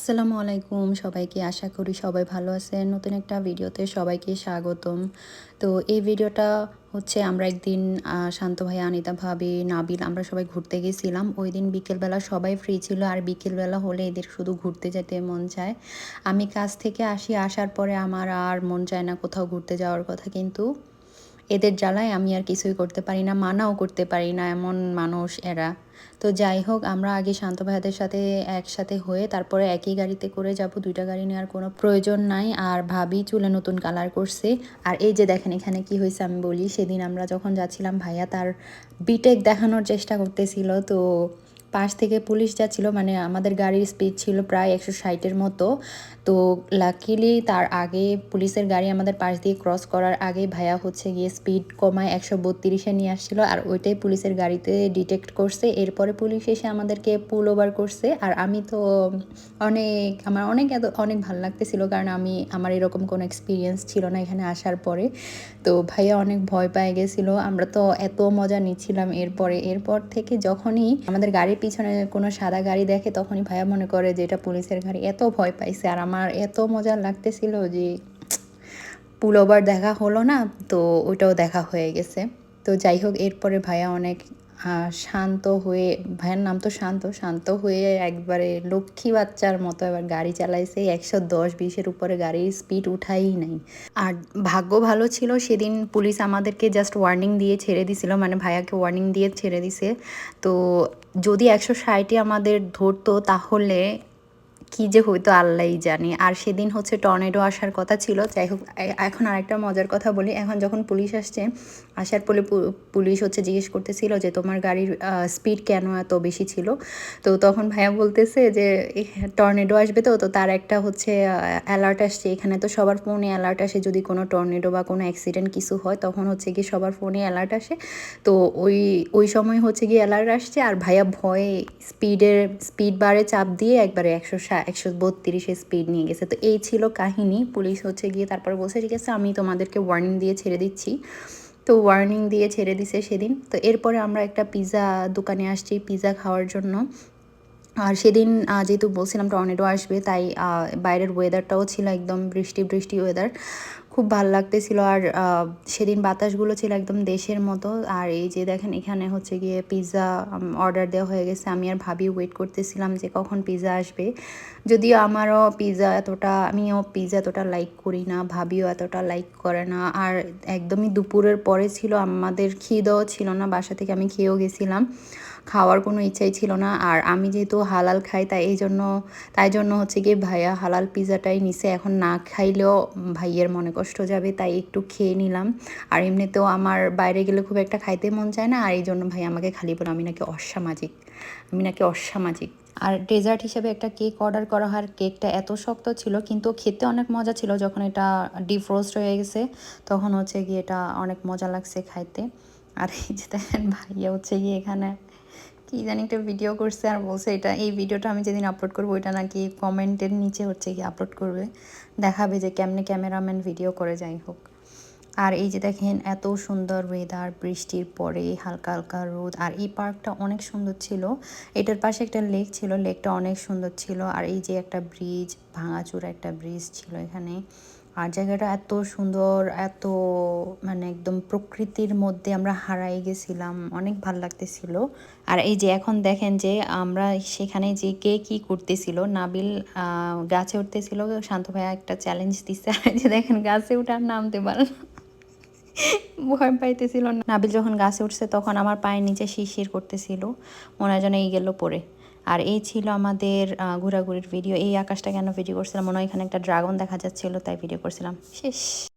আসসালামু আলাইকুম সবাইকে, আশা করি সবাই ভালো আছেন। নতুন একটা ভিডিওতে সবাইকে স্বাগতম। তো এই ভিডিওটা হচ্ছে আমরা একদিন শান্ত ভাই, আনিতা ভাবি, নাবিল আমরা সবাই ঘুরতে গেছিলাম। ওই দিন বিকেলবেলা সবাই ফ্রি ছিল, আর বিকেলবেলা হলে এদের শুধু ঘুরতে যেতে মন চায়। আমি কাজ থেকে আসার পরে আমার আর মন চায় না কোথাও ঘুরতে যাওয়ার কথা, কিন্তু এদের জ্বালায় আমি আর কিছুই করতে পারি না, মানাও করতে পারি না, এমন মানুষ এরা। তো যাই হোক, আমরা আগে শান্ত ভাইয়াদের সাথে একসাথে হয়ে তারপরে একই গাড়িতে করে যাব, দুইটা গাড়ি নেওয়ার কোনো প্রয়োজন নাই। আর ভাবি চুলে নতুন কালার করছে। আর এই যে দেখেন এখানে কি হয়েছে আমি বলি, সেদিন আমরা যখন যাচ্ছিলাম ভাইয়া তার বিটেক দেখানোর চেষ্টা করতেছিল, তো পাশ থেকে পুলিশ যাচ্ছিল, মানে আমাদের গাড়ির স্পিড ছিল প্রায় 160-এর মতো। তো লাকিলি তার আগে পুলিশের গাড়ি আমাদের পাশ দিয়ে ক্রস করার আগে ভাইয়া হচ্ছে গিয়ে স্পিড কমায় 132-এ নিয়ে আসছিল, আর ওইটাই পুলিশের গাড়িতে ডিটেক্ট করছে। এরপরে পুলিশ এসে আমাদেরকে পুল ওভার করছে। আর আমি তো আমার অনেক ভালো লাগতেছিল, কারণ আমার এরকম কোনো এক্সপিরিয়েন্স ছিল না এখানে আসার পরে। তো ভাইয়া অনেক ভয় পেয়ে গেছিলো। আমরা তো এত মজা নিচ্ছিলাম। এরপর থেকে যখনই আমাদের গাড়ির পিছনে কোনো সাদা গাড়ি দেখে, তখনই ভাইয়া মনে করে যে এটা পুলিশের গাড়ি, এত ভয় পাইছে। আর আমার এত মজা লাগতেছিল যে পুল ওভার দেখা হলো না, তো ওইটাও দেখা হয়ে গেছে। তো যাই হোক, এরপরে ভাইয়া অনেক শান্ত হয়ে, ভাইয়ের নাম তো শান্ত হয়ে একবারে লক্ষ্মী বাচ্চার মতো এবার গাড়ি চালাইছে। 110-20-এর উপরে গাড়ির স্পিড উঠাই নাই। আর ভাগ্য ভালো ছিল, সেদিন পুলিশ আমাদেরকে জাস্ট ওয়ার্নিং দিয়ে ছেড়ে দিছিল, মানে ভাইয়াকে ওয়ার্নিং দিয়ে ছেড়ে দিছে। তো যদি 160-এ আমাদের ধরতো তাহলে কি যে হইতো আল্লাহই জানে। আর সেদিন হচ্ছে টর্নেডো আসার কথা ছিল। যাই হোক, এখন আরেকটা মজার কথা বলি। এখন যখন পুলিশ আসার পরে পুলিশ হচ্ছে জিজ্ঞেস করতেছিল যে তোমার গাড়ির স্পিড কেন এত বেশি ছিল। তো তখন ভাইয়া বলতেছে যে টর্নেডো আসবে, তো তার একটা হচ্ছে অ্যালার্ট আসছে। এখানে তো সবার ফোনে অ্যালার্ট আসে, যদি কোনো টর্নেডো বা কোনো অ্যাক্সিডেন্ট কিছু হয় তখন হচ্ছে কি সবার ফোনে অ্যালার্ট আসে। তো ওই সময় হচ্ছে গিয়ে অ্যালার্ট আসছে, আর ভাইয়া ভয়ে স্পিড বারে চাপ দিয়ে একবারে 132-এ স্পিড নিয়ে গেছে। তো এই ছিল কাহিনী। পুলিশ হচ্ছে গিয়ে তারপরে বলছে ঠিক আছে, আমি তোমাদেরকে ওয়ার্নিং দিয়ে ছেড়ে দিচ্ছি। তো ওয়ার্নিং দিয়ে ছেড়ে দিছে সেদিন। তো এরপরে আমরা একটা পিৎজা দোকানে আসছি পিৎজা খাওয়ার জন্য। আর সেদিন যেহেতু বলছিলাম টর্নেডো আসবে, তাই বাইরের ওয়েদারটাও ছিল একদম বৃষ্টি বৃষ্টি ওয়েদার, খুব ভালো লাগতেছিল। আর সেদিন বাতাসগুলো ছিল একদম দেশের মতো। আর এই যে দেখেন এখানে হচ্ছে গিয়ে পিৎজা অর্ডার দেওয়া হয়ে গেছে। আমি আর ভাবি ওয়েট করতেছিলাম যে কখন পিৎজা আসবে। যদিও আমিও পিৎজা এতটা লাইক করি না, ভাবিও এতটা লাইক করে না। আর একদমই দুপুরের পরে ছিল, আমাদের খিদেও ছিল না, বাসা থেকে আমি খেয়েও গেছিলাম, খাওয়ার কোনো ইচ্ছাই ছিল না। আর আমি যেহেতু হালাল খাই, তাই জন্য হচ্ছে গিয়ে ভাইয়া হালাল পিৎজাটাই নিছে। এখন না খাইলেও ভাইয়ের মনে কষ্ট যাবে, তাই একটু খেয়ে নিলাম। আর এমনিতেও আমার বাইরে গেলে খুব একটা খাইতে মন চায় না, আর এই জন্য ভাই আমাকে খালি বলে আমি নাকি অসামাজিক। আর ডেজার্ট হিসেবে একটা কেক অর্ডার করা হয়। কেকটা এত শক্ত ছিল, কিন্তু খেতে অনেক মজা ছিল। যখন এটা ডিফ্রোস্ট হয়ে গেছে তখন হচ্ছে গিয়ে এটা অনেক মজা লাগছে খাইতে। আর এই যে দেখেন ভাইয়া হচ্ছে গিয়ে এখানে কি জানি একটা ভিডিও করছে, আর বলছে এই ভিডিওটা আমি যেদিন আপলোড করবো ওইটা নাকি কমেন্টের নিচে হচ্ছে গিয়ে আপলোড করবে, দেখাবে যে কেমনে ক্যামেরাম্যান ভিডিও করে। যাই হোক, আর এই যে দেখেন এত সুন্দর ওয়েদার, বৃষ্টির পরে হালকা হালকা রোদ। আর এই পার্কটা অনেক সুন্দর ছিল। এটার পাশে একটা লেক ছিল, লেকটা অনেক সুন্দর ছিল। আর এই যে একটা ব্রিজ, ভাঙাচোরা একটা ব্রিজ ছিল এখানে। আর জায়গাটা এত সুন্দর, এত মানে একদম প্রকৃতির মধ্যে আমরা হারাই গেছিলাম, অনেক ভাল লাগতেছিল। আর এই যে এখন দেখেন যে আমরা সেখানে যে কে কী করতেছিল। নাবিল গাছে উঠতেছিল, শান্ত ভাইয়া একটা চ্যালেঞ্জ দিচ্ছে। আর এই যে দেখেন গাছে উঠে আর নামতে পারে না, ভয় পাইতেছিল। নাবিল যখন গাছে উঠছে তখন আমার পায়ের নিচে শিরশির করতেছিল, মনে হয় যেন এই গেল পরে। আর এই ছিল আমাদের ঘোরাঘুরির ভিডিও। এই আকাশটা কেন ভিডিও করছিলাম, মনে হয় এখানে একটা ড্রাগন দেখা যাচ্ছিল, তাই ভিডিও করছিলাম। শেষ।